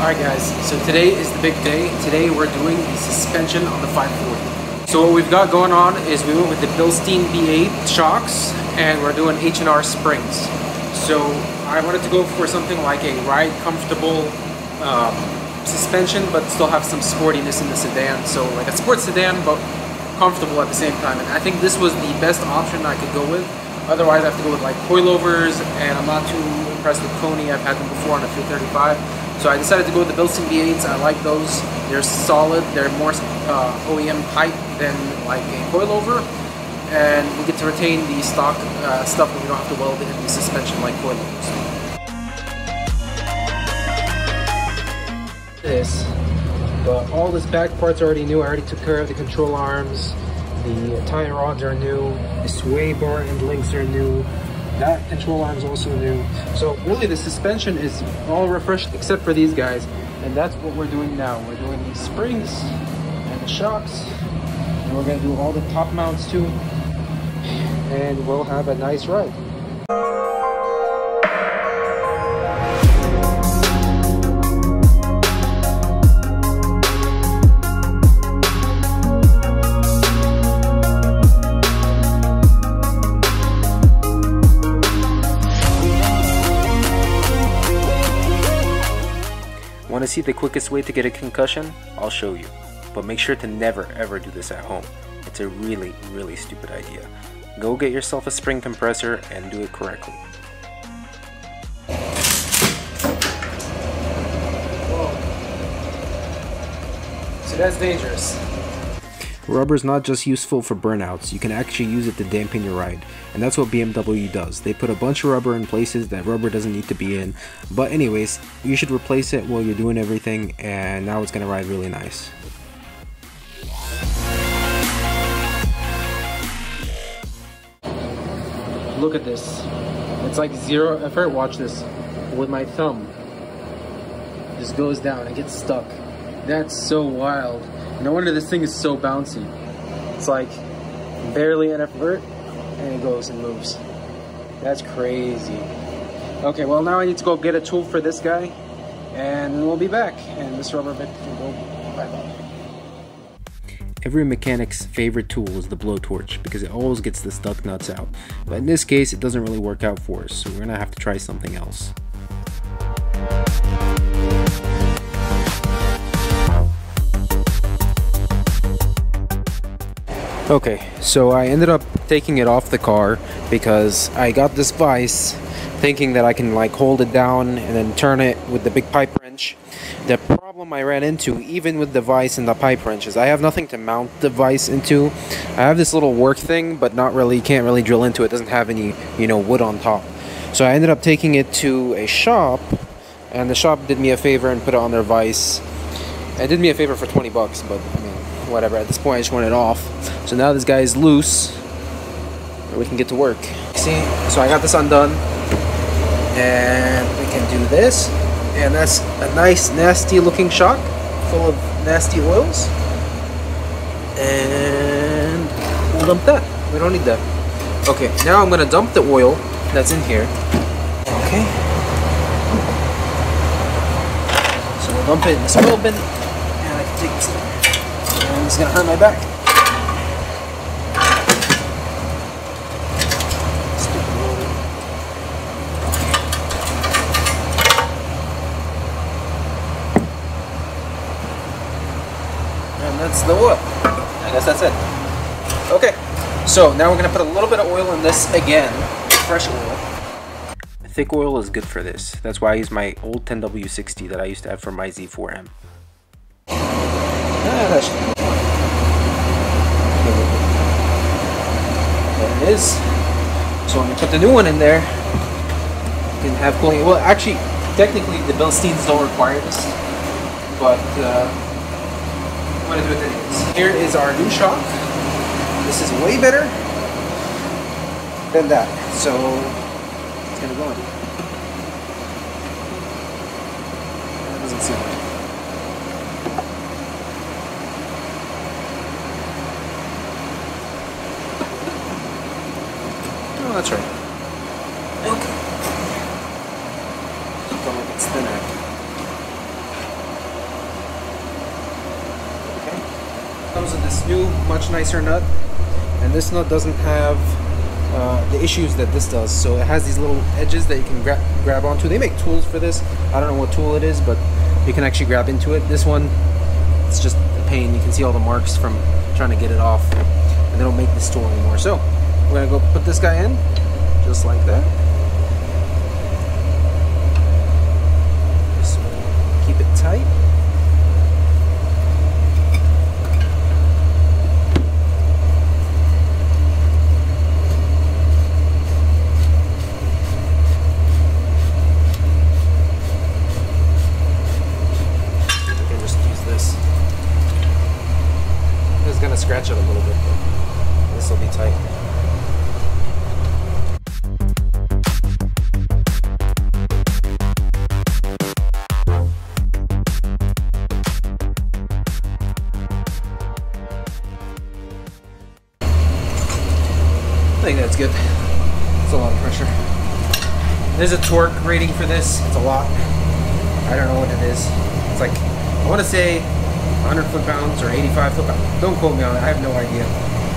Alright guys, so today is the big day. Today we're doing the suspension on the 540. So what we've got going on is we went with the Bilstein B8 shocks and we're doing H&R springs. So I wanted to go for something like a ride comfortable suspension but still have some sportiness in the sedan. So like a sports sedan but comfortable at the same time. And I think this was the best option I could go with. Otherwise I have to go with like coilovers, and I'm not too impressed with Koni. I've had them before on a 335. So I decided to go with the Bilstein B8s. I like those. They're solid. They're more OEM type than like a coilover. And we get to retain the stock stuff, and we don't have to weld it in the suspension like coilovers. But all this back part's already new. I already took care of the control arms. The tie rods are new. The sway bar end links are new. That control arm is also new. So really the suspension is all refreshed except for these guys. And that's what we're doing now. We're doing these springs and the shocks. And we're going to do all the top mounts too. And we'll have a nice ride. Want to see the quickest way to get a concussion? I'll show you. But make sure to never ever do this at home. It's a really, really stupid idea. Go get yourself a spring compressor and do it correctly. Whoa. So that's dangerous. Rubber is not just useful for burnouts, you can actually use it to dampen your ride, and that's what BMW does. They put a bunch of rubber in places that rubber doesn't need to be in, but anyways, you should replace it while you're doing everything, and now it's going to ride really nice. Look at this. It's like zero effort. Watch this. With my thumb, just goes down and gets stuck. That's so wild. No wonder this thing is so bouncy. It's like barely an effort and it goes and moves. That's crazy. Okay, well now I need to go get a tool for this guy and then we'll be back and this rubber bit can go bye-bye. Every mechanic's favorite tool is the blowtorch because it always gets the stuck nuts out. But in this case it doesn't really work out for us, so we're gonna have to try something else. Okay, so I ended up taking it off the car because I got this vise thinking that I can like hold it down and then turn it with the big pipe wrench. The problem I ran into, even with the vise and the pipe wrench, is I have nothing to mount the vise into. I have this little work thing, but can't really drill into it. It doesn't have any, wood on top. So I ended up taking it to a shop, and the shop did me a favor and put it on their vise. It did me a favor for 20 bucks, but I mean, whatever. At this point I just want it off. So now this guy is loose, and we can get to work. See, so I got this undone, and we can do this, and that's a nice nasty looking shock full of nasty oils, and we'll dump that. We don't need that. Okay, now I'm gonna dump the oil that's in here. Okay, so we'll dump it in this oil bin, and I can take this thing. And it's gonna hurt my back. And that's the oil. I guess that's it. Okay, so now we're gonna put a little bit of oil in this again, fresh oil. Thick oil is good for this. That's why I use my old 10W60 that I used to have for my Z4M. That should be fine. There it is. So when we put the new one in there, you can have cooling. Well, actually, technically the Bilsteins don't require this, but I'm going to do it anyways. Here is our new shock. This is way better than that, so it's going to go in. That doesn't seem right. Oh, that's right. Okay. Don't make it thinner. comes with this new, much nicer nut, and this nut doesn't have the issues that this does. So it has these little edges that you can grab onto. They make tools for this. I don't know what tool it is, but you can actually grab into it. This one, it's just a pain. You can see all the marks from trying to get it off, and they don't make this tool anymore. So we're gonna go put this guy in, just like that. Just keep it tight. Scratch it a little bit, but this will be tight. I think that's good. It's a lot of pressure. There's a torque rating for this. It's a lot. I don't know what it is. It's like, I want to say 100 foot-pounds or 85 foot-pounds. Don't quote me on it, I have no idea.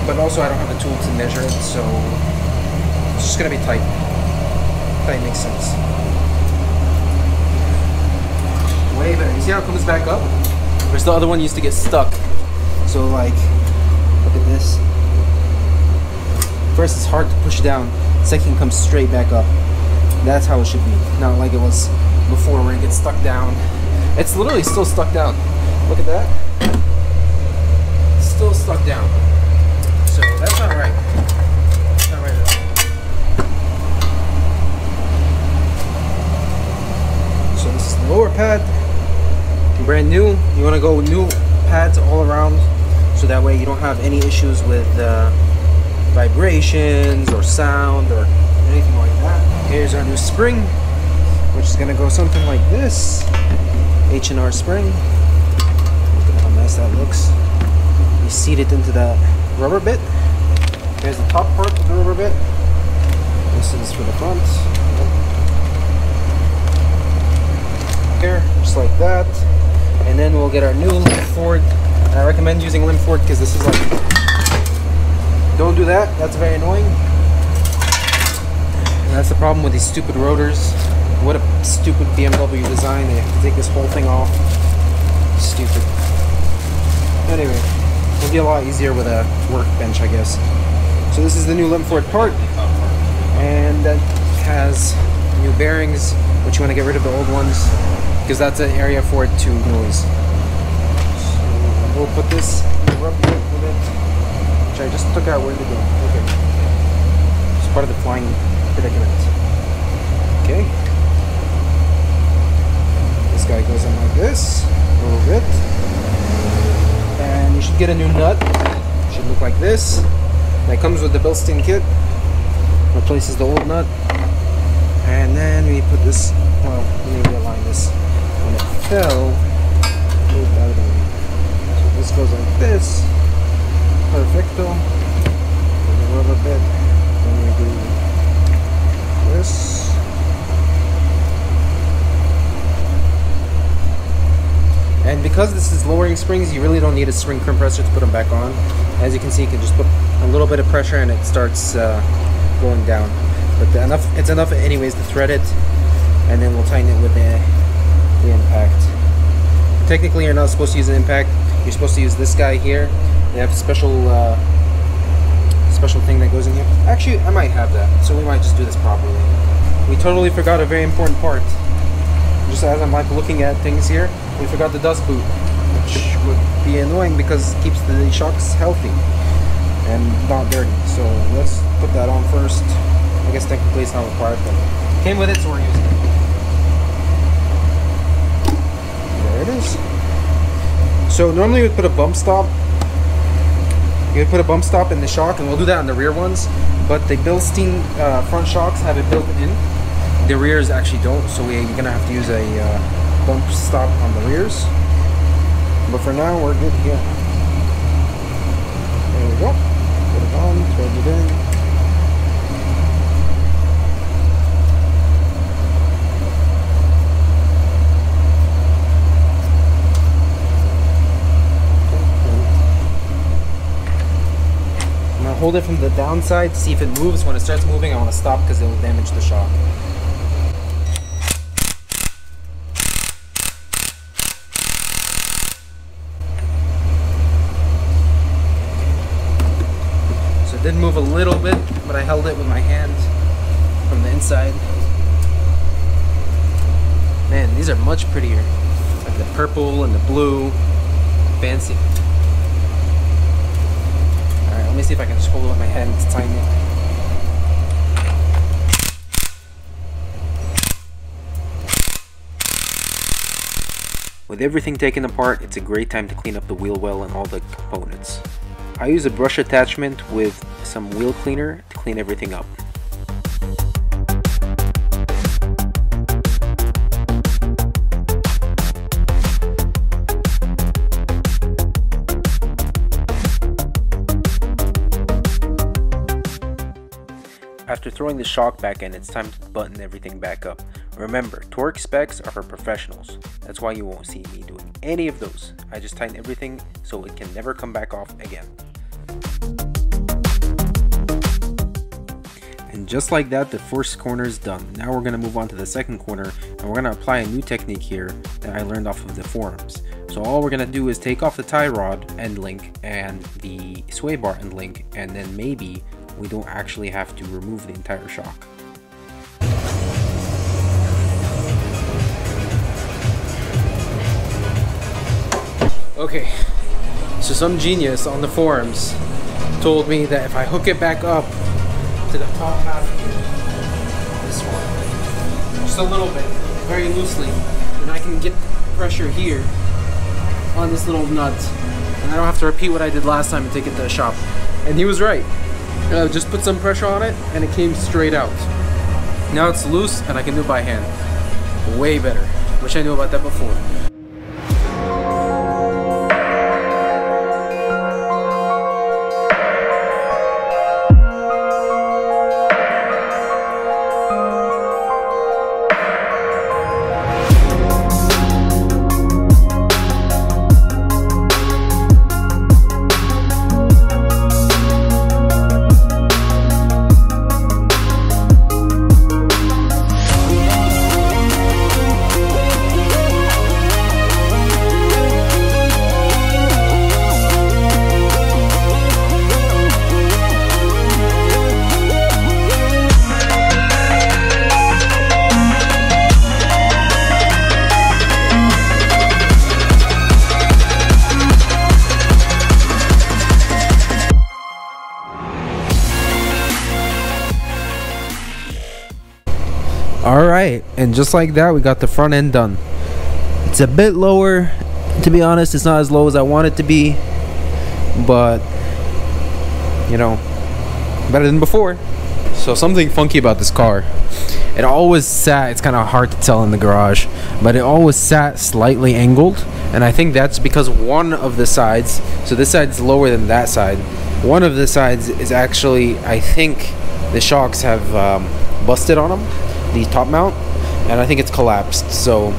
But also I don't have the tool to measure it, so it's just gonna be tight. Tight makes sense. Way better. You see how it comes back up? Whereas the other one used to get stuck. So like, look at this. First it's hard to push down, second it comes straight back up. That's how it should be. Not like it was before where it gets stuck down. It's literally still stuck down. Look at that. It's still stuck down. So that's not right. That's not right at all. So this is the lower pad. Brand new. You want to go with new pads all around, so that way you don't have any issues with vibrations or sound or anything like that. Here's our new spring, which is going to go something like this. H&R spring. That looks. You seat it into that rubber bit. Here's the top part of the rubber bit. This is for the front. Here, just like that. And then we'll get our new Ford. And I recommend using Lim Ford because this is like, don't do that. That's very annoying. And that's the problem with these stupid rotors. What a stupid BMW design. They have to take this whole thing off. Stupid. Anyway, it'll be a lot easier with a workbench, I guess. So this is the new Lim Ford part, and that has new bearings, which you want to get rid of the old ones, because that's an area for it to noise. So we'll put this in the rub kit with it, which I just took out. Where did it go? Okay. It's part of the flying predicament. Okay. This guy goes in like this, a little bit. And you should get a new nut. It should look like this. That comes with the Bilstein kit. Replaces the old nut. And then we put this, well, let me realign this. When it fell, moved out of the way. So this goes like this. Perfecto. And the rubber bit. Then we do this. And because this is lowering springs, you really don't need a spring compressor to put them back on. As you can see, you can just put a little bit of pressure and it starts going down. But it's enough anyways to thread it, and then we'll tighten it with the impact. Technically, you're not supposed to use an impact. You're supposed to use this guy here. They have a special thing that goes in here. Actually, I might have that, so we might just do this properly. We totally forgot a very important part. Just as I'm like looking at things here, we forgot the dust boot, which would be annoying because it keeps the shocks healthy and not dirty. So let's put that on first. I guess technically it's not required, but it came with it, so we're using it. There it is. So normally we would put a bump stop. You would put a bump stop in the shock, and we'll do that on the rear ones. But the Bilstein front shocks have it built in. The rears actually don't, so we're gonna have to use a bump stop on the rears. But for now, we're good here. There we go. Put it on, thread it in. hold it from the downside to see if it moves. When it starts moving, I want to stop because it will damage the shock. So it did move a little bit, but I held it with my hand from the inside. Man, these are much prettier. Like the purple and the blue. Fancy. Alright, let me see if I can just hold it with my hand to time it. With everything taken apart, it's a great time to clean up the wheel well and all the components. I use a brush attachment with some wheel cleaner to clean everything up. After throwing the shock back in, it's time to button everything back up. Remember, torque specs are for professionals. That's why you won't see me doing any of those. I just tighten everything so it can never come back off again. And just like that, the first corner is done. Now we're going to move on to the second corner, and we're going to apply a new technique here that I learned off of the forums. So all we're going to do is take off the tie rod end link and the sway bar end link, and then maybe we don't actually have to remove the entire shock. Okay, so some genius on the forums told me that if I hook it back up to the top half here, this one, just a little bit, very loosely, then I can get pressure here on this little nut, and I don't have to repeat what I did last time and take it to the shop. And he was right. Just put some pressure on it and it came straight out. Now it's loose and I can do it by hand. Way better. Wish I knew about that before. Alright, and just like that, we got the front end done. It's a bit lower, to be honest. It's not as low as I want it to be, but you know, better than before. So something funky about this car, it always sat, it's kind of hard to tell in the garage, but it always sat slightly angled, and I think that's because one of the sides, so this side's lower than that side, one of the sides is actually, I think the shocks have busted on them, the top mount, and I think it's collapsed. So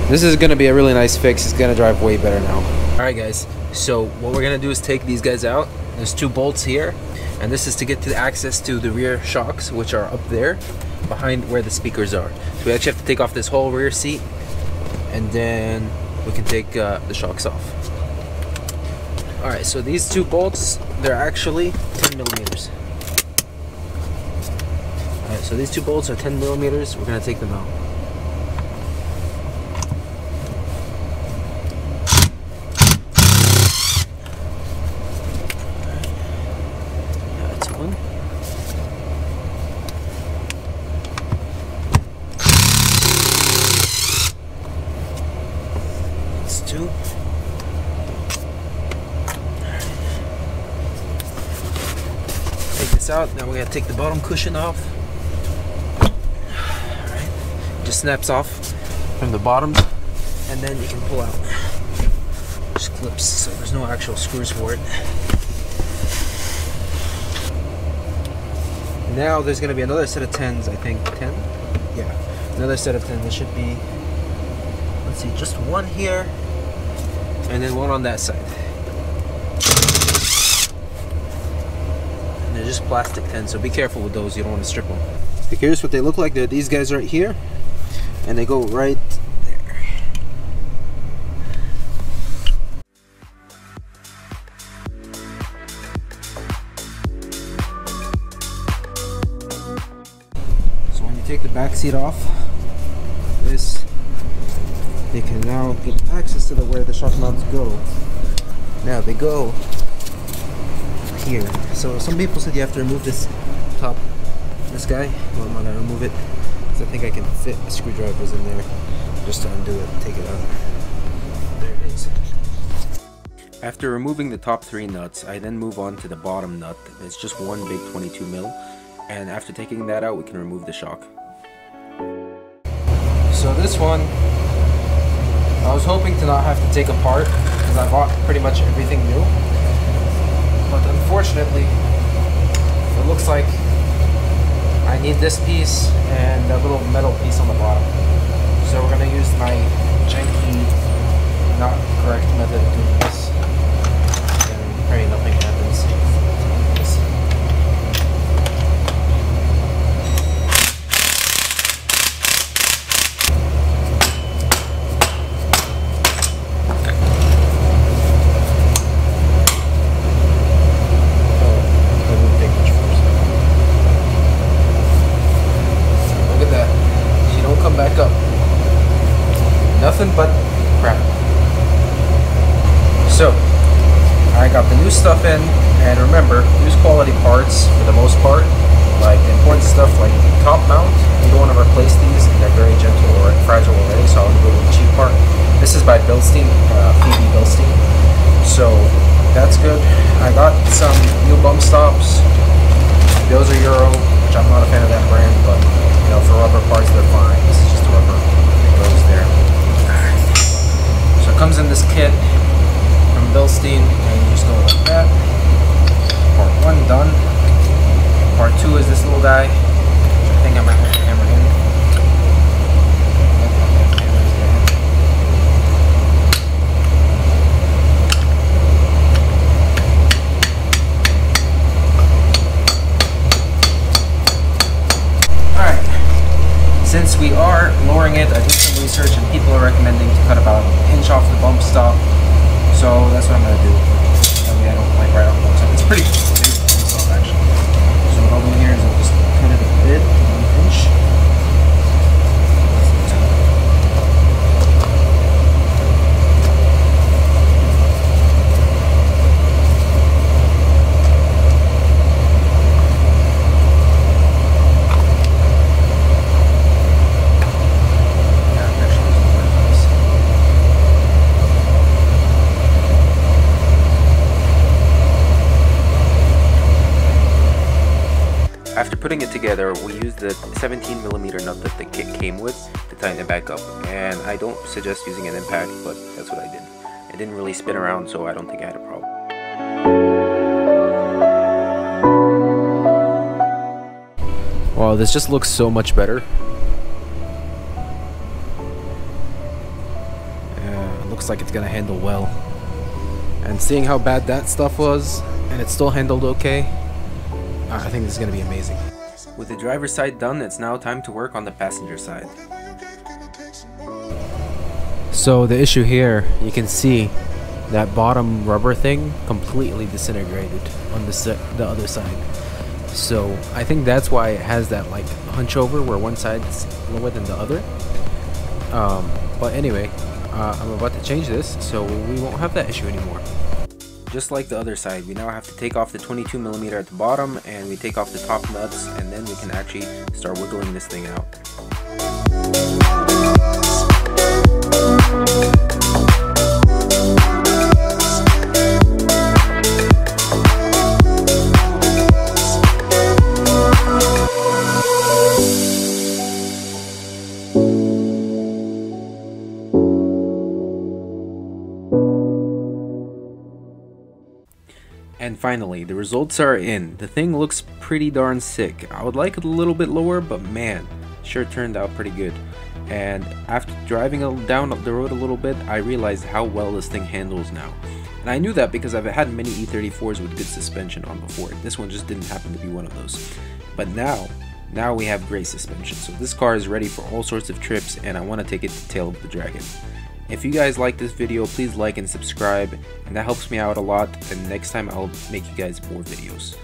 this is going to be a really nice fix. It's going to drive way better now. Alright guys, so what we're going to do is take these guys out. There's two bolts here, and this is to get to access to the rear shocks, which are up there behind where the speakers are. So we actually have to take off this whole rear seat, and then we can take the shocks off. Alright, so these two bolts, they're actually 10 millimeters. Alright, so these two bolts are 10 millimeters. We're going to take them out. That's one. That's two. Take this out. Now we got to take the bottom cushion off. Just snaps off from the bottom, and then you can pull out. Just clips, so there's no actual screws for it. Now there's going to be another set of 10s, I think. 10? Yeah, another set of 10. There should be, let's see, just one here, and then one on that side. They're just plastic tins, so be careful with those. You don't want to strip them. So here's what they look like. They're these guys right here, and they go right there. So when you take the back seat off, this, they can now get access to where the shock mounts go. Now they go here. So some people said you have to remove this top, this guy. Well, I'm not gonna remove it because I think I can fit screwdrivers in there just to undo it, take it out. There it is. After removing the top 3 nuts, I then move on to the bottom nut. It's just one big 22 mil, and after taking that out, we can remove the shock. So this one, I was hoping to not have to take apart because I bought pretty much everything new. But unfortunately, it looks like I need this piece and a little metal piece on the bottom. So we're going to use my janky, not correct method of doing this. And pray nothing happens. Nothing but crap. So I got the new stuff in, and remember, use quality parts for the most part. Like the important stuff like top mount, you don't want to replace these, and they're very gentle or fragile already, so I'll go with the cheap part. This is by Bilstein, Bilstein. So that's good. I got some new bump stops. Those are Euro, which I'm not a fan of that brand, but you know, for rubber parts they're fine. This is just a rubber that goes there. So it comes in this kit from Bilstein, and you just go like that. Part 1 done. Part 2 is this little guy, which I think I might have to hammer in. Since we are lowering it, I did some research and people are recommending to cut about an inch off the bump stop. So that's what I'm going to do. That way I don't like right off the bump stop. It's pretty big bump stop actually. So what I'll do here is I'll just cut it a bit, 1 inch. After putting it together, we used the 17mm nut that the kit came with to tighten it back up. And I don't suggest using an impact, but that's what I did. It didn't really spin around, so I don't think I had a problem. Wow, this just looks so much better. Yeah, it looks like it's gonna handle well. And seeing how bad that stuff was, and it still handled okay, I think this is going to be amazing. With the driver's side done, it's now time to work on the passenger side. So the issue here, you can see that bottom rubber thing completely disintegrated on the other side. So I think that's why it has that like hunch over where one side is lower than the other. But anyway, I'm about to change this so we won't have that issue anymore. Just like the other side, we now have to take off the 22mm at the bottom, and we take off the top nuts, and then we can actually start wiggling this thing out. And finally, the results are in. The thing looks pretty darn sick. I would like it a little bit lower, but man, sure turned out pretty good. And after driving down the road a little bit, I realized how well this thing handles now. And I knew that because I've had many E34s with good suspension on before. This one just didn't happen to be one of those. But now we have great suspension. So this car is ready for all sorts of trips, and I want to take it to Tail of the Dragon. If you guys like this video, please like and subscribe, and that helps me out a lot, and next time I'll make you guys more videos.